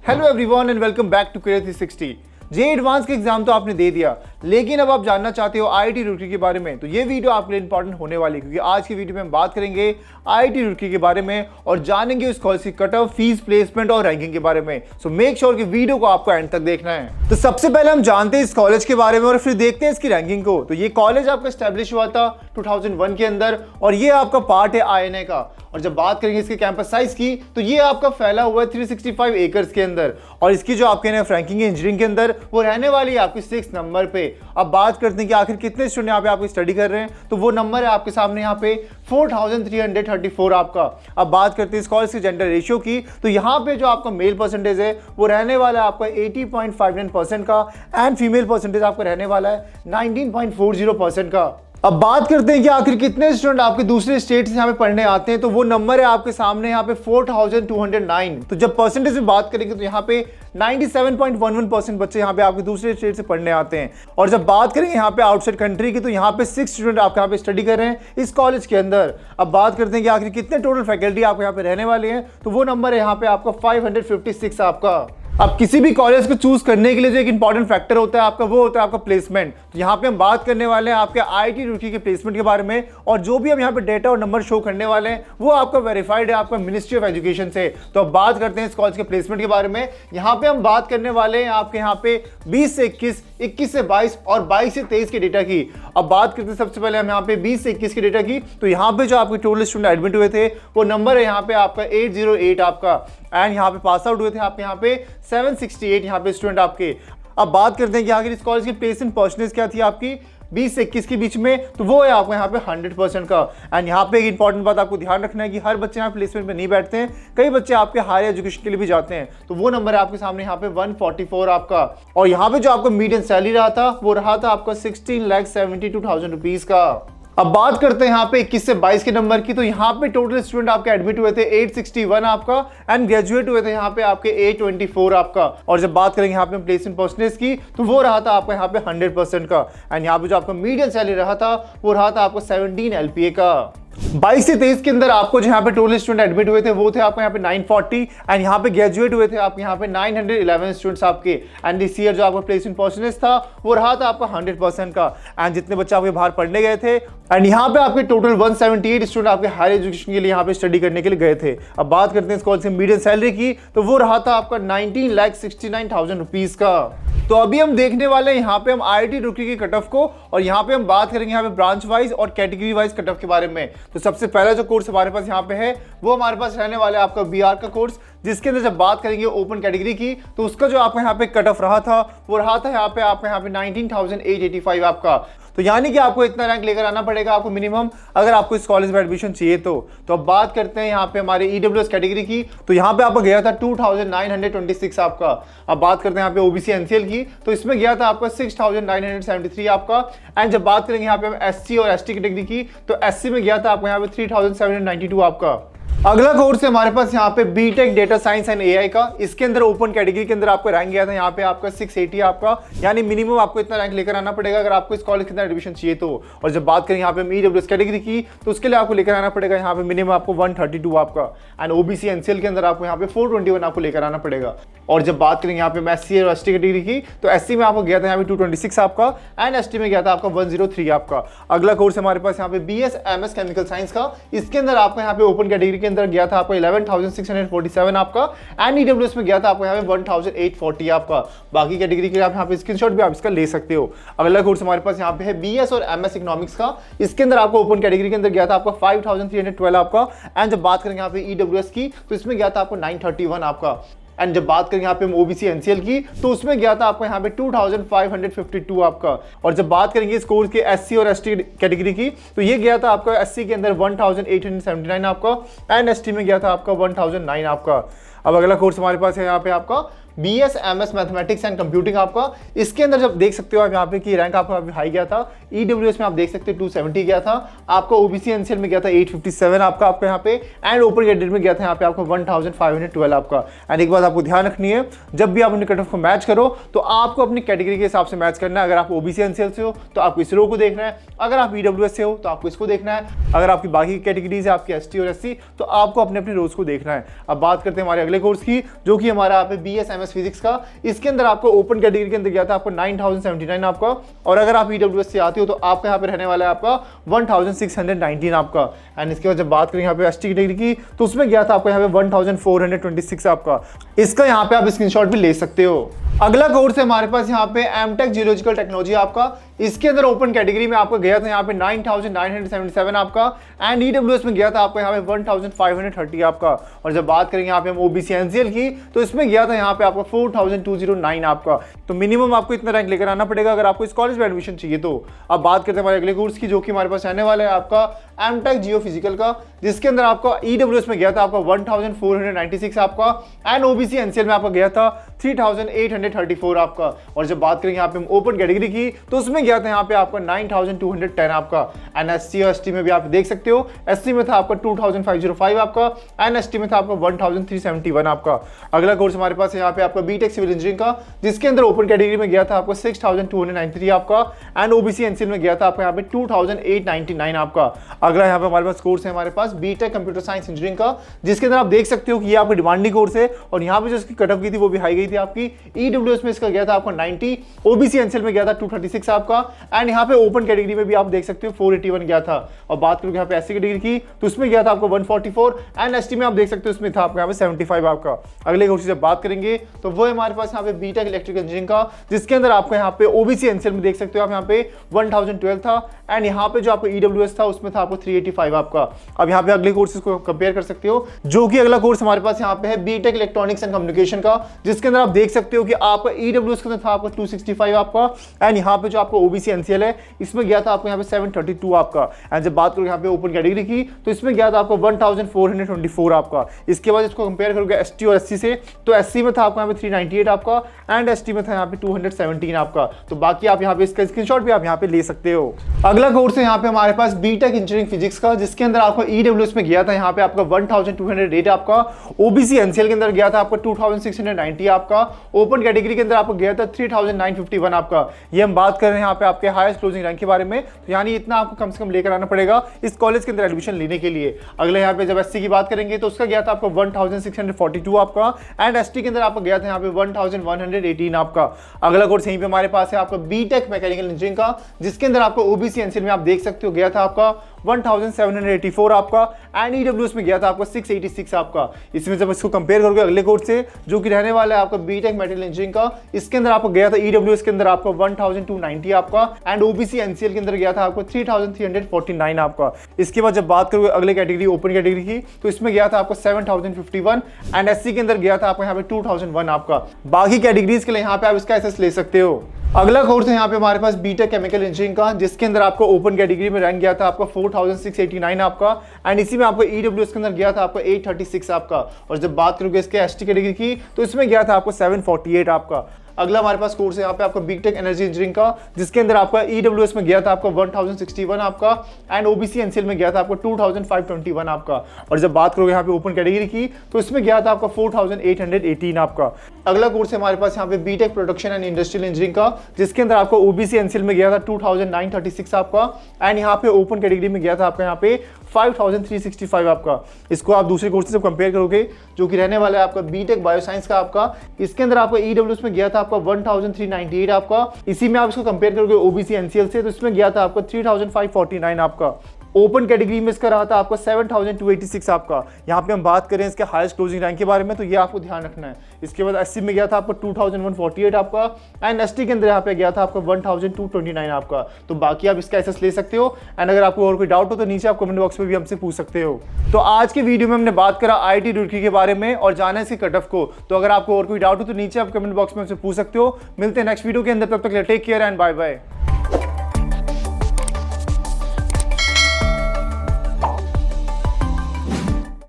Hello everyone and welcome back to career 360। JEE advance का exam तो आपने दे दिया, लेकिन अब आप जानना चाहते हो आईआईटी रुड़की के बारे में, तो ये वीडियो आपके लिए इंपॉर्टेंट होने वाली है, क्योंकि आज की वीडियो में हम बात करेंगे आईआईटी रुड़की के बारे में और जानेंगे उस कॉलेज की कट ऑफ, फीस, प्लेसमेंट और रैंकिंग के बारे में। सो मेक श्योर कि वीडियो को आपको एंड तक देखना है। तो सबसे पहले हम जानते हैं इस कॉलेज के बारे में और फिर देखते हैं इसकी रैंकिंग को। तो ये कॉलेज आपका स्टैब्लिश हुआ था 2001 के अंदर और ये आपका पार्ट है आईएनए का। और जब बात करेंगे इसके कैंपस साइज की, तो ये आपका फैला हुआ है 365 एकर्स के अंदर और इसकी जो आपके रैंकिंग है इंजीनियरिंग के अंदर वो रहने वाली है आपकी 6 नंबर पे। अब बात करते हैं कि आखिर कितने स्टूडेंट यहाँ पे आपको स्टडी कर रहे हैं, तो वो नंबर है आपके सामने यहाँ पे 4334 आपका। अब बात करते हैं इस कॉलेज की जेंडर रेशियो की, तो यहाँ पे जो आपका मेल परसेंटेज है वो रहने वाला है आपका 80.59% का एंड फीमेल परसेंटेज आपका रहने वाला है 19.40% का। अब बात करते हैं कि आखिर कितने स्टूडेंट आपके दूसरे स्टेट से यहाँ पे पढ़ने आते हैं, तो वो नंबर है आपके सामने यहाँ पे 4209। तो जब परसेंटेज में बात करेंगे तो यहाँ पे 97.11% बच्चे यहाँ पे आपके दूसरे स्टेट से पढ़ने आते हैं। और जब बात करेंगे यहाँ पे आउटसाइड कंट्री की, तो यहाँ पे 6 स्टूडेंट आपके यहाँ पे स्टडी कर रहे हैं इस कॉलेज के अंदर। अब बात करते हैं कि आखिर कितने टोटल फैकल्टी आपके यहाँ पे रहने वाले हैं, तो वो नंबर है यहाँ पे आपका 556 आपका। अब किसी भी कॉलेज को चूज करने के लिए जो एक इंपॉर्टेंट फैक्टर होता है आपका, वो होता है आपका प्लेसमेंट। तो यहाँ पे हम बात करने वाले हैं आपके आईआईटी रुड़की के प्लेसमेंट के बारे में और जो भी हम यहाँ पे डेटा और नंबर शो करने वाले हैं वो आपका वेरीफाइड है आपका मिनिस्ट्री ऑफ एजुकेशन से। तो अब बात करते हैं इस कॉलेज के प्लेसमेंट के बारे में। यहाँ पे हम बात करने वाले हैं आपके यहाँ पे 20 से 21, 21 से 22 और 22 से 23 के डेटा की। अब बात करते हैं सबसे पहले हम यहाँ पे 20 से 21 के डेटा की, तो यहाँ पे जो आपके टोटल स्टूडेंट एडमिट हुए थे वो नंबर है यहाँ पे आपका 808 आपका एंड यहाँ पे पास आउट हुए थे आपके यहाँ पे 768 यहाँ पे स्टूडेंट आपके। अब बात करते हैं कि आखिर इस कॉलेज की प्लेसमेंट परसेंटेज क्या थी आपकी 20 से 21 के बीच में, तो वो है आपको यहाँ पे 100% का। एंड यहाँ पे एक इंपॉर्टेंट बात आपको ध्यान रखना है कि हर बच्चे यहाँ प्लेसमेंट में नहीं बैठते हैं, कई बच्चे आपके हायर एजुकेशन के लिए भी जाते हैं, तो वो नंबर है आपके सामने यहाँ पे 144 आपका। और यहाँ पे जो आपका मीडियन सैलरी रहा था वो रहा था आपका 16,72,000 रुपीज का। अब बात करते हैं यहाँ पे 21 से 22 के नंबर की, तो यहाँ पे टोटल स्टूडेंट आपके एडमिट हुए थे 861 आपका एंड ग्रेजुएट हुए थे यहाँ पे आपके 824 आपका। और जब बात करेंगे यहाँ पे प्लेसमेंट परसेंटेज की, तो वो रहा था आपका यहाँ पे 100% का एंड यहाँ पे जो आपका मीडियन सैलरी रहा था वो रहा था आपको 17 LPA का। 22 से 23 के अंदर आपको जो यहाँ पे टोटल स्टूडेंट एडमिट हुए थे वो थे आपको यहाँ पे 940 एंड यहाँ पे ग्रेजुएट हुए थे आपके यहाँ पे 911 स्टूडेंट्स आपके। एंड दिस ईयर जो आपका प्लेसमेंट परसेंटेज था वो रहा था आपका 100% का एंड जितने बच्चे आपके बाहर पढ़ने गए थे एंड यहाँ पे आपके टोटल 178 स्टूडेंट आपके हायर एजुकेशन के लिए यहाँ पे स्टडी करने के लिए गए थे। अब बात करते हैं इस कॉलेज की मीडियन सैलरी की, तो वो रहा था आपका 19,69,000 रुपीज का। तो अभी हम देखने वाले हैं यहाँ पे हम आईआईटी रुड़की की कट ऑफ को और यहाँ पे हम बात करेंगे यहाँ पे ब्रांच वाइज और कैटेगरी वाइज कट ऑफ के बारे में। तो सबसे पहला जो कोर्स हमारे पास यहाँ पे है वो हमारे पास रहने वाला है आपका बीआर का कोर्स, जिसके अंदर जब बात करेंगे ओपन कैटेगरी की, तो उसका जो आपका यहाँ पे कट ऑफ रहा था वो रहा था यहाँ पे आपका यहाँ पे 19,885 आपका। तो यानी कि आपको इतना रैंक लेकर आना पड़ेगा आपको मिनिमम, अगर आपको इस कॉलेज में एडमिशन चाहिए तो। अब बात करते हैं यहाँ पे हमारे ईडब्ल्यूएस कैटेगरी की, तो यहाँ पे आपका गया था 2,926 आपका। अब बात करते हैं यहाँ पे ओबीसी एनसीएल की, तो इसमें गया था आपका 6,973 आपका। एंड जब बात करेंगे यहाँ पे हम एससी और एसटी कैटेगरी की, तो एससी में गया था आपको यहाँ पे 3,792 आपका। अगला कोर्स है हमारे पास यहाँ पे BTech data science and AI का। इसके अंदर ओपन कैटेगरी के अंदर आपको रैंक गया था यहाँ पे आपका 680 आपका, यानी मिनिमम आपको इतना रैंक लेकर आना पड़ेगा अगर आपको इस कॉलेज के अंदर एडमिशन चाहिए तो। और जब बात करें यहाँ पे ईडब्ल्यूएस कैटेगरी की, तो उसके लिए आपको लेकर आना पड़ेगा यहाँ पे मिनिमम आपको 132 आपका एंड ओबीसी एनसीएल के अंदर आपको यहाँ पे 421 आपको लेकर आना पड़ेगा। और जब बात करेंगे यहाँ पे एससी और एसटी कैटेगरी की, तो एससी में आपको गया था यहाँ पे 226 आपका एंड एसटी में गया था आपका 103 आपका। अगला कोर्स हमारे पास यहाँ पे बीएस एमएस केमिकल साइंस का। इसके अंदर आपको यहाँ पे ओपन कैटेगरी के अंदर गया था आपको 11,647 आपका एंड ईडब्ल्यूएस में गया था आपको यहाँ पे 1,840 आपका। बाकी कैटेगरी के आप यहाँ पे स्क्रीनशॉट भी आप इसका ले सकते हो। अगला कोर्स हमारे पास यहाँ पे है बीएस और एमएस इकोनॉमिक्स का। इसके अंदर आपको ओपन कैटेगरी के अंदर गया था आपका 5,312 आपका एंड जब बात करेंगे यहाँ पे ईडब्ल्यूएस की, तो इसमें गया था आपको 931 आपका। एंड जब बात करें यहाँ पे ओबीसी एनसीएल की, तो उसमें गया था आपको यहाँ पे 2,552 आपका। और जब बात करेंगे इस कोर्स के एससी और एसटी कैटेगरी की, तो ये गया था आपका एससी के अंदर 1,879 आपका एंड एसटी में गया था आपका 1,009 आपका। अब अगला कोर्स हमारे पास है यहाँ पे आपका BSMS मैथमेटिक्स एंड कंप्यूटिंग आपका। इसके अंदर जब देख सकते हो आप यहाँ पे कि रैंक आपका हाई गया था। EWS में आप देख सकते हो 270 गया था आपका, OBC NCL में गया था 857 आपका यहाँ पे, एंड ओपन कैटेगरी में गया था यहाँ पे आपको 1512 आपका। एंड एक बात आपको ध्यान रखनी है, जब भी आप अपने कट ऑफ को मैच करो तो आपको अपनी कैटेगरी के हिसाब से मैच करना है। अगर आप OBC NCL से हो तो आपको इस रो को देखना है, अगर आप EWS से हो तो आपको इसको देखना है, अगर आपकी बाकी कैटेगरीज है आपकी ST और SC तो आपको अपने अपने रोज को देखना है। अब बात करते हैं हमारे अगले कोर्स की, जो कि हमारा यहाँ पे BSMS फिजिक्स का। इसके अंदर आपको ओपन कैटेगरी के अंदर गया था आपको 9079 आपका, और अगर आप EWS से आते हो तो आपका यहाँ पे रहने वाला है आपका 1619 आपका। एंड इसके बाद जब बात करें यहाँ पे ST कैटेगरी की तो उसमें गया था आपको यहाँ पे 1426 आपका। इसका यहाँ पे आप स्क्रीनशॉट भी ले सकते हो। अगला कोर्स है हमारे पास यहाँ पे MTech जियोलॉजिकल टेक्नोलॉजी आपका। इसके अंदर ओपन कैटेगरी में आपका गया था यहाँ पे 9977 आपका, एंड EWS में गया था आपका यहाँ पे 1530 आपका। और जब बात करेंगे यहाँ पे हम OBC NCL की तो इसमें गया था यहाँ पे आपका 4209 आपका। तो मिनिमम आपको इतना रैंक लेकर आना पड़ेगा अगर आपको इस कॉलेज में एडमिशन चाहिए तो। अब बात करते हैं हमारे अगले कोर्स की, जो कि हमारे पास रहने वाला है आपका MTech जियो फिजिकल का, जिसके अंदर आपका EWS में गया था आपका 1496 आपका, एंड OBC NCL में आपका गया था 3834 आपका। और जब बात करेंगे यहाँ पे हम ओपन कैटेगरी की तो उसमें गया था यहाँ पे आपका 9210 आपका। एंड SC और ST में भी आप देख सकते हो, SC में था आपका 2505 आपका, एंड ST में था आपका 1371 आपका। अगला कोर्स हमारे पास है यहाँ पे आपका BTech सिविल इंजीनियरिंग का, जिसके अंदर ओपन कैटेगरी में गया था आपको 6293 आपका, एंड OBC NCL में गया था आपका यहाँ पे 2899 आपका। अगला यहाँ पे हमारे पास कोर्स है हमारे पास BTech कंप्यूटर साइंस इंजीनियरिंग का, जिसके अंदर आप देख सकते हो कि ये आपका डिमांडिंग कोर्स है, और यहाँ पे जो इसकी कट ऑफ की थी वो भी हाई गई थी आपकी। EWS में इसका गया था आपका 90, OBC NCL में गया था 236 आपका, एंड यहाँ पे ओपन कैटेगरी में भी आप देख सकते हो 481 गया था। और बात करोगे यहाँ पे SC कैटेगरी की तो उसमें गया था आपको 144, एंड ST में आप देख सकते हो उसमें था आपका यहाँ पे 75 आपका। अगले कोर्स जब बात करेंगे तो वो है हमारे पास यहाँ पे BTech इलेक्ट्रिकल इंजीनियरिंग का, जिसके अंदर आपको यहाँ पे OBC NCL में देख सकते हो आप यहाँ पे 1012 था, एंड यहाँ पे जो आपको EWS था उसमें था आपको 385 आपका। अब यहाँ पे अगले कोर्सेज को कंपेयर कर सकते हो, जो कि अगला कोर्स हमारे पास यहाँ पे है BTech इलेक्ट्रॉनिक्स एंड कम्युनिकेशन का, जिसके अंदर आप देख सकते हो कि आपका EWS के अंदर था आपका 265 आपका, एंड यहाँ पे जो आपको OBC NCL है इसमें गया था आपको यहाँ पे 732 आपका। एंड जब बात करोगे यहाँ पे ओपन कैटेगरी की तो इसमें गया था आपको 1424 आपका। इसके बाद इसको कंपेयर करोगे ST और SC से तो SC में था आपको यहाँ पे 398 आपका, एंड ST में था यहाँ पे 217 आपका। तो बाकी आप यहाँ पे इसका स्क्रीनशॉट भी आप यहाँ पे ले सकते हो। अगला कोर्स है यहाँ पे हमारे पास BTech इंजीनियरिंग फिजिक्स का, जिसके अंदर आपको EWS में गया था यहाँ पे आपका 1208 आपका, OBC NCL के अंदर गया था आपका 2690 आपका, ओपन कैटेगरी के अंदर आपको गया था 3951 आपका। ये हम बात कर रहे हैं यहाँ पे आपके हाईएस्ट क्लोजिंग रैंक के बारे में, तो यानी इतना आपको कम से कम लेकर आना पड़ेगा इस कॉलेज के अंदर एडमिशन लेने के लिए। अगले यहाँ पे जब SC की बात करेंगे तो उसका गया था आपको 1642 आपका, एंड ST के अंदर आपको गया था यहाँ पे 1118 आपका। अगला कोर्स यहीं पे हमारे पास है आपका BTech मैकेनिकल इंजीनियरिंग का, जिसके अंदर आपको OBC NCL में आप देख सकते हो गया था आपका 1784 आपका, एंड EWS में गया था आपको 686 आपका। इसमें जब इसको कंपेयर करोगे अगले कोर्स से, जो कि रहने वाला है आपका BTech मैटेरियल इंजीनियरिंग का, इसके अंदर आपको गया था EWS के अंदर आपको 1290 आपका, एंड OBC NCL के अंदर गया था आपको 3349 आपका। इसके बाद जब बात करोगे अगले कैटेगरी ओपन कैटेगरी की तो इसमें गया था आपको 7051, एंड SC के अंदर गया था आपको यहाँ पे 2001 आपका। बाकी कैटेगरीज के लिए यहाँ पे आप इसका एसेस ले सकते हो। अगला कोर्स है यहाँ पे हमारे पास BTech केमिकल इंजीनियरिंग का, जिसके अंदर आपको ओपन कैटेगरी में रैंक गया था आपका 4689 आपका, एंड इसी में आपको EWS के अंदर गया था आपका 836 आपका। और जब बात करोगे इसके ST कैटेगरी की तो इसमें गया था आपको 748 आपका। अगला हमारे पास कोर्स है यहाँ पे आपका BTech एनर्जी इंजीनियरिंग का, जिसके अंदर आपका EWS में गया था आपका 1061 आपका, एंड OBC NCL में गया था आपको 2521 आपका। और जब बात करोगे यहाँ पे ओपन कैटेगरी की तो इसमें गया था आपका 4818 आपका। अगला कोर्स है हमारे पास यहाँ पे BTech production and industrial engineering का, जिसके अंदर आपको OBC NCL में गया था 2936 आपका, एंड यहाँ पे ओपन कैटेगरी में गया था आपका यहाँ पे 5365 आपका। इसको आप दूसरे कोर्स से कंपेयर करोगे, जो कि रहने वाला है आपका BTech बायोसाइंस का आपका, इसके अंदर आपको EWS में गया था आपका 1398 आपका। इसी में आप इसको कंपेयर करोगे OBC NCL से तो इसमें गया था आपका 3549 आपका। ओपन कैटेगरी में इसका रहा था आपका 7286 आपका। यहाँ पे हम बात करें इसके हाईएस्ट क्लोजिंग रैंक के बारे में तो ये आपको ध्यान रखना है। इसके बाद SC में गया था आपको 2148 आपका, एंड ST के अंदर यहाँ पे गया था आपका 1229 आपका। तो बाकी आप इसका एसेस ले सकते हो, एंड अगर आपको और कोई डाउट हो तो नीचे आप कमेंट बॉक्स में भी हमसे पूछ सकते हो। तो आज के वीडियो में हमने बात करा IIT रुड़की के बारे में और जाना इसके कट ऑफ को। तो अगर आपको और कोई डाउट हो तो नीचे आप कमेंट बॉक्स में हमसे पूछ सकते हो। मिलते हैं नेक्स्ट वीडियो के अंदर, तब तक take care and bye bye.